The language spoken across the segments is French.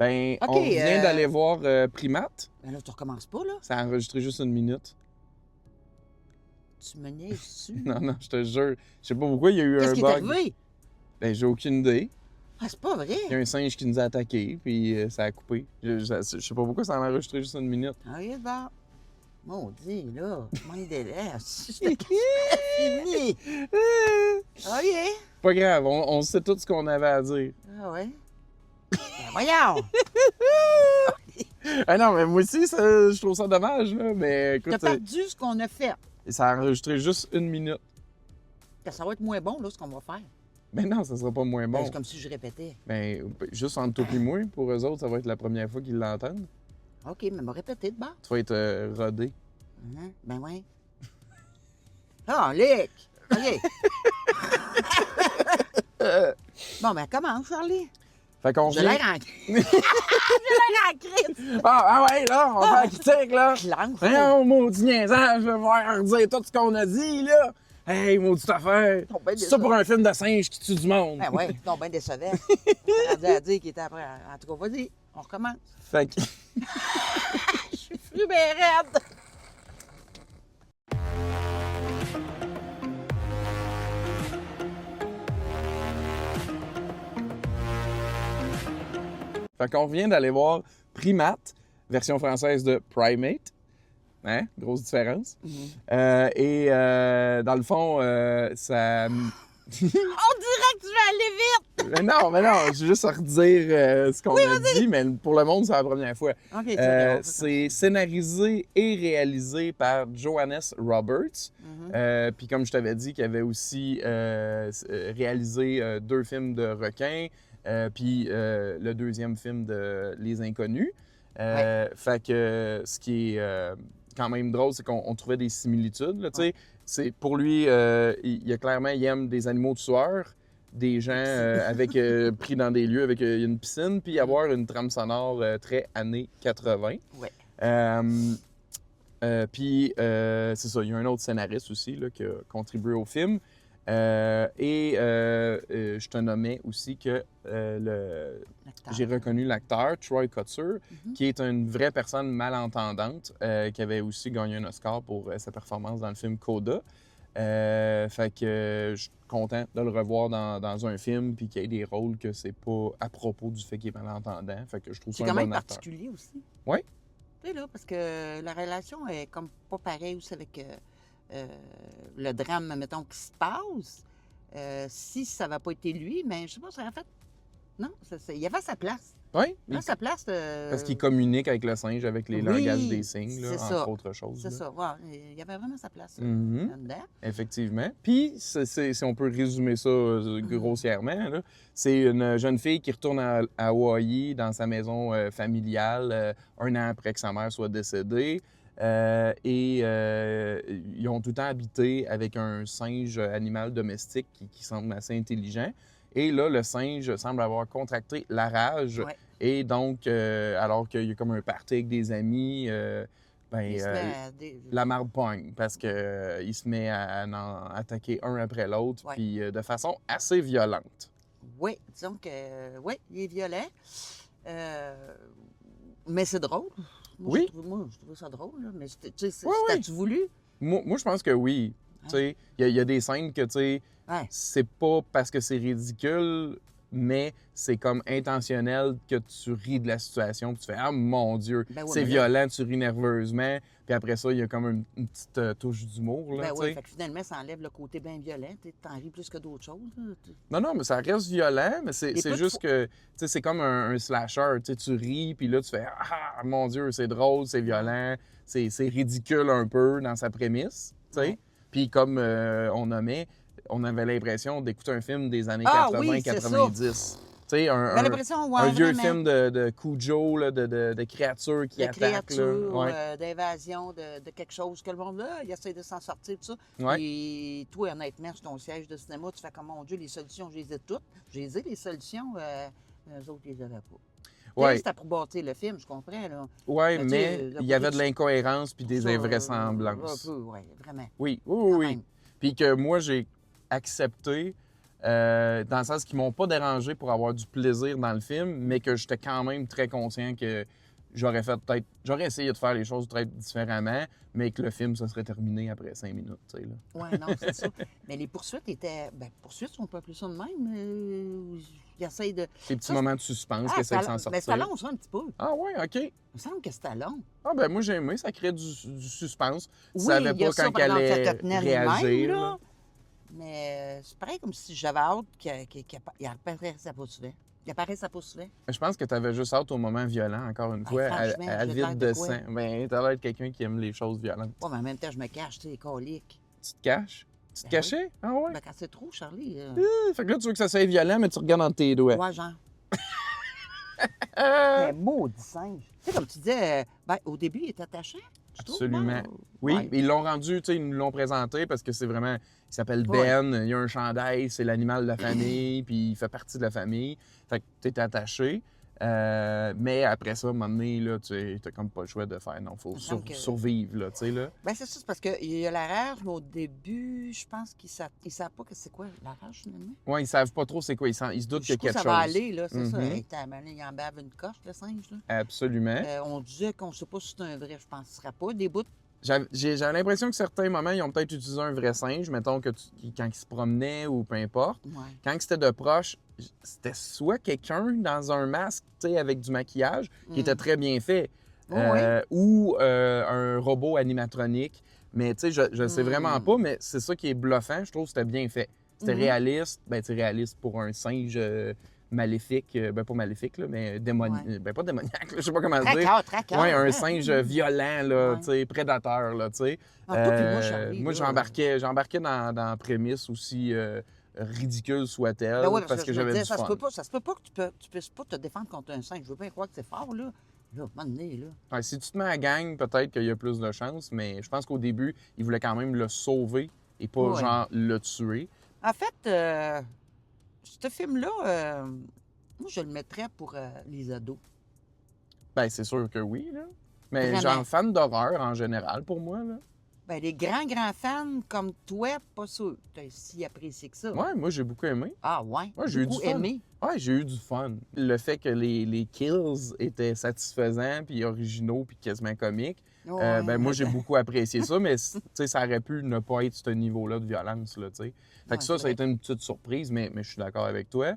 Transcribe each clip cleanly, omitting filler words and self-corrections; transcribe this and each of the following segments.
Ben, OK, on vient d'aller voir Primate. Ben là, tu recommences pas, là. Ça a enregistré juste 1 minute. Tu me niaises dessus. Non, je te jure. Je sais pas pourquoi il y a eu Qu'est-ce un qui est bug. arrivé? Ben, j'ai aucune idée. Ah, c'est pas vrai. Il y a un singe qui nous a attaqués, puis ça a coupé. Je sais pas pourquoi ça a enregistré juste 1 minute. Ah, il est bon. Maudit, là. Manque délai. C'était fini. Ah, yeah. Pas grave, on sait tout ce qu'on avait à dire. Ah, ouais. Ben, voyons. Ah non, mais moi aussi, je trouve ça dommage, là. Mais écoute, T'as perdu ce qu'on a fait. ça a enregistré juste 1 minute. Ça va être moins bon, là, ce qu'on va faire. Mais non, ça sera pas moins Ben, bon. c'est comme si je répétais. Ben, juste entre toi et moi, pour eux autres, ça va être la première fois qu'ils l'entendent. OK, mais m'a répété de bord. Tu vas être rodé. Ben, ouais. Ah, Lick. OK. Bon, ben, comment, Charlie? Fait qu'on J'ai vient... l'air en... J'ai l'air en crise. Ah ouais, là, on va critique, là! Clank. Voyons, maudit niaisage, je vais voir dire tout ce qu'on a dit, là! Hey, maudite affaire! Ton ben C'est ça pour un film de singe qui tue du monde! Ben ouais, non, ben décevant. T'as rendu à dire qu'il était après. En tout cas, vas-y, on recommence. Fait que... Je suis plus bien raide. Fait qu'on vient d'aller voir Primate, version française de Primate. Hein? Grosse différence. Et dans le fond, ça... On dirait que tu vas aller vite. mais non, je vais juste redire ce qu'on a dit, mais pour le monde, c'est la première fois. OK, c'est vrai, C'est scénarisé et réalisé par Johannes Roberts. Puis comme je t'avais dit, qu'il avait aussi réalisé 2 films de requins, puis le 2e film de Les Inconnus. Fait que ce qui est quand même drôle, c'est qu'on trouvait des similitudes. Là, c'est, pour lui, il aime des animaux tueurs, des gens pris dans des lieux avec une piscine, puis avoir une trame sonore très années 80. Ouais. Puis, c'est ça, il y a un autre scénariste aussi là, qui a contribué au film. Je te nommais aussi que j'ai reconnu l'acteur, Troy Kotsur, qui est une vraie personne malentendante, qui avait aussi gagné un Oscar pour sa performance dans le film Coda. Fait que je suis content de le revoir dans un film, puis qu'il y ait des rôles que c'est pas à propos du fait qu'il est malentendant. Fait que je trouve ça un bon acteur. C'est quand même particulier aussi. Oui. Tu sais, là, parce que la relation est comme pas pareille aussi avec le drame, mettons, qui se passe. Si ça n'avait pas été lui, mais je sais pas, ça aurait fait... Non, il avait sa place. Oui. Il avait sa place. Parce qu'il communique avec le singe, avec les langages des signes, là, c'est entre autres choses. C'est là. ça. Ouais, il y avait vraiment sa place là-dedans. Effectivement. Puis, si on peut résumer ça grossièrement, là, c'est une jeune fille qui retourne à Hawaï dans sa maison familiale 1 an après que sa mère soit décédée. Ils ont tout le temps habité avec un singe animal domestique qui semble assez intelligent. Et là, le singe semble avoir contracté la rage. Ouais. Et donc, alors qu'il y a comme un party avec des amis, la marde pogne parce qu'il se met à en attaquer un après l'autre, puis de façon assez violente. Oui, disons que, oui, il est violent. Mais c'est drôle. Moi, je trouve ça drôle, là. Mais t'as-tu voulu? Moi, je pense que oui. Il y a des scènes que, c'est pas parce que c'est ridicule, mais c'est comme intentionnel que tu ris de la situation, puis tu fais « Ah, mon Dieu! C'est violent, tu ris nerveusement. » Puis après ça, il y a comme une petite touche d'humour, là, oui, fait que finalement, ça enlève le côté bien violent. T'en ris plus que d'autres choses. Là. Non, mais ça reste violent, mais c'est juste que, c'est comme un slasher. Tu ris, puis là, tu fais « Ah, mon Dieu, c'est drôle, c'est violent. » C'est ridicule un peu dans sa prémisse, tu sais. Puis comme on nommait, on avait l'impression d'écouter un film des années 80-90. Tu sais, un vieux film de Cujo, là, de créatures qui attaquent. D'invasion de quelque chose que le monde, là, il essaie de s'en sortir, tout ça. Et toi, honnêtement, sur ton siège de cinéma, tu fais comme, mon Dieu, les solutions, je les ai toutes. Je les ai, les solutions, eux autres, ils les avaient pas. Ouais. C'était pour bâtir le film, je comprends. Oui, mais il y avait de l'incohérence puis des invraisemblances. Un peu, oui, vraiment. Oui. Puis que moi, j'ai accepté dans le sens qu'ils m'ont pas dérangé pour avoir du plaisir dans le film, mais que j'étais quand même très conscient que j'aurais essayé de faire les choses peut-être différemment, mais que le film, ça serait terminé après 5 minutes, tu sais, là. Oui, non, c'est ça. Mais les poursuites étaient... Ben, poursuites, on peut appeler ça de même. Ils essayent de... Ces petits moments de suspense qui essaient de s'en sortir. Mais c'était long, ça, un petit peu. Ah ouais, OK. Il me semble que c'était long. Ah ben moi, j'ai aimé, ça crée du suspense. Tu Oui, savais il y a pas ça, quand par qu'elle exemple, ça allait te tenait réagir. lui-même, là. là. Mais c'est pareil comme si j'avais hâte qu'il apparaisse pas souvent. Il apparaisse pas souvent. Je pense que tu avais juste hâte au moment violent, encore une fois, franchement, à j'ai vide l'air de de quoi? sang. Ben, t'as l'air de quelqu'un qui aime les choses violentes. Ouais, mais en même temps, je me cache, tu sais, colique. Tu te caches? Tu te Ben cachais? Ah ouais? Ben, quand c'est trop, Charlie. Fait que là, tu veux que ça soit violent, mais tu regardes entre tes doigts. Ouais, genre. Mais maudit singe. Tu sais, comme tu disais, ben, au début, il est attachant. Tu trouves? Absolument. Ben, Oui, ouais. ils l'ont rendu, tu sais, ils nous l'ont présenté parce que c'est vraiment. Il s'appelle Ben, il a un chandail, c'est l'animal de la famille, puis il fait partie de la famille. Fait que t'es attaché. Mais après ça, à un moment donné, là, tu n'as comme pas le choix de faire. Non, il faut survivre, là, tu sais, là. Ben, c'est ça, c'est parce qu'il y a la rage, mais au début, je pense qu'ils ne savent pas que c'est quoi la rage, finalement. Oui, ils savent pas trop c'est quoi. Ils se doutent qu'il y a quelque chose. Ça va aller, là, c'est ça. Mhm. Hey, il en bave une coche, le singe, là. Absolument. On disait qu'on ne sait pas si c'est un vrai, je pense que ce ne sera pas. Des bouts. J'ai l'impression que certains moments, ils ont peut-être utilisé un vrai singe, mettons, quand ils se promenaient ou peu importe. Ouais. Quand c'était de proche, c'était soit quelqu'un dans un masque, tu sais, avec du maquillage, qui était très bien fait, ou un robot animatronique. Mais tu sais, je sais vraiment pas, mais c'est ça qui est bluffant. Je trouve que c'était bien fait. C'était réaliste. Ben, c'est réaliste pour un singe maléfique. Ben, pas maléfique, là, mais démoniaque. Ben, pas démoniaque, là, je sais pas comment le dire. Traqueur. Ouais, un singe violent, là, tu sais, prédateur, là, tu sais. Moi, j'embarquais dans la prémisse aussi ridicule soit-elle, Ben oui, parce que j'avais du fun. Ça se peut pas que tu puisses pas te défendre contre un singe. Je veux bien croire que c'est fort, là. Là, à un moment donné, là. Ouais, si tu te mets à gang, peut-être qu'il y a plus de chances, mais je pense qu'au début, ils voulaient quand même le sauver et pas, genre, le tuer. En fait, ce film-là, moi, je le mettrais pour les ados. Ben, c'est sûr que oui, là. Mais Vraiment. genre, fan d'horreur en général, pour moi, là. Ben, les grands fans comme toi, pas sûr. T'as si apprécié que ça. Ouais, moi, j'ai beaucoup aimé. Ah, ouais? Ouais, j'ai eu du Beaucoup fun. aimé. Ouais, j'ai eu du fun. Le fait que les kills étaient satisfaisants, puis originaux, puis quasiment comiques, Ouais. ben moi, j'ai beaucoup apprécié ça, mais tu sais, ça aurait pu ne pas être ce niveau-là de violence, là, tu sais. Fait que ça a été une petite surprise, mais je suis d'accord avec toi.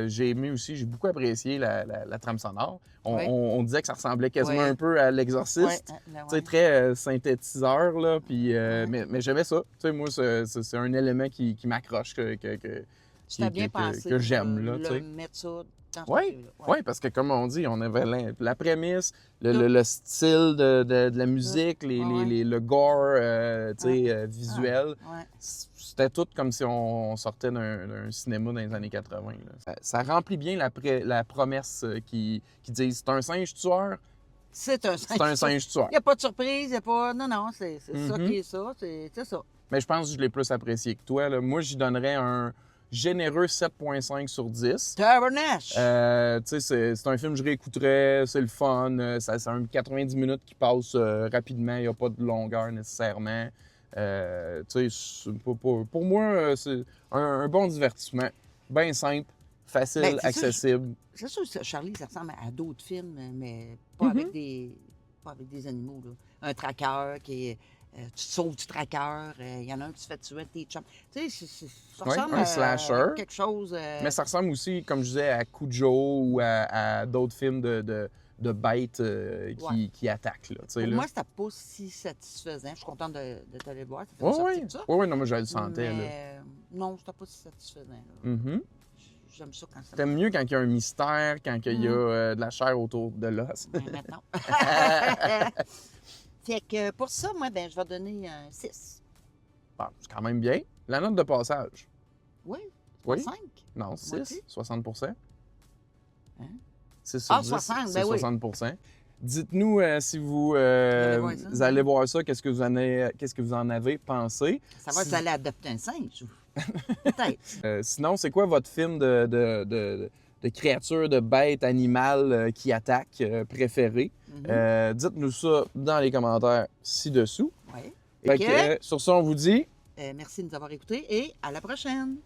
J'ai aimé aussi, j'ai beaucoup apprécié la trame sonore. On disait que ça ressemblait quasiment un peu à L'Exorciste. Tu sais, très synthétiseur, là, puis, mais j'aimais ça. Tu sais, moi, c'est un élément qui m'accroche, que j'aime, là, tu sais. Mettre ça dans Oui, parce que comme on dit, on avait la prémisse, le style de la musique, le gore visuel. C'était tout comme si on sortait d'un cinéma dans les années 80. Là. Ça remplit bien la promesse qui dit c'est un singe tueur. C'est un singe tueur. C'est un singe tueur. Il n'y a pas de surprise, il n'y a pas... Non, c'est ça qui est ça. C'est ça. Mais je pense que je l'ai plus apprécié que toi. Là. Moi, j'y donnerais un généreux 7,5 sur 10. Tabernache! Tu sais, c'est un film que je réécouterais, c'est le fun. C'est un 90 minutes qui passe rapidement, il n'y a pas de longueur nécessairement. Tu sais, pour moi, c'est un bon divertissement. Bien simple, facile, accessible. C'est sûr que Charlie, ça ressemble à d'autres films, mais pas avec des animaux. Là. Un traqueur qui est... tu te sauves du traqueur, il y en a un qui se fait tuer tes chums. Tu sais, ça ressemble un slasher. quelque chose... Mais ça ressemble aussi, comme je disais, à Cujo ou à d'autres films de bêtes qui attaquent. Là, pour moi, c'était pas si satisfaisant. Je suis contente de t'aller voir. Ça fait oui, ça. Oui, non, moi, je le sentais. Mais, non, c'était pas si satisfaisant. J'aime ça quand ça... T'aimes mieux quand il y a un mystère, quand il y a de la chair autour de l'os. Ben, maintenant. Fait que pour ça, moi, je vais donner un 6. Bon, c'est quand même bien. La note de passage. Oui. Oui. 5? Non, 6, 60 Hein? 6 sur 10, 60, c'est 60 Dites-nous si vous allez voir ça, qu'est-ce que vous en avez pensé. Ça va, vous allez adopter un singe? Peut-être. Sinon, c'est quoi votre film de créatures, de bêtes animales qui attaquent préféré? Dites-nous ça dans les commentaires ci-dessous. Oui. Sur ça, on vous dit... merci de nous avoir écoutés et à la prochaine!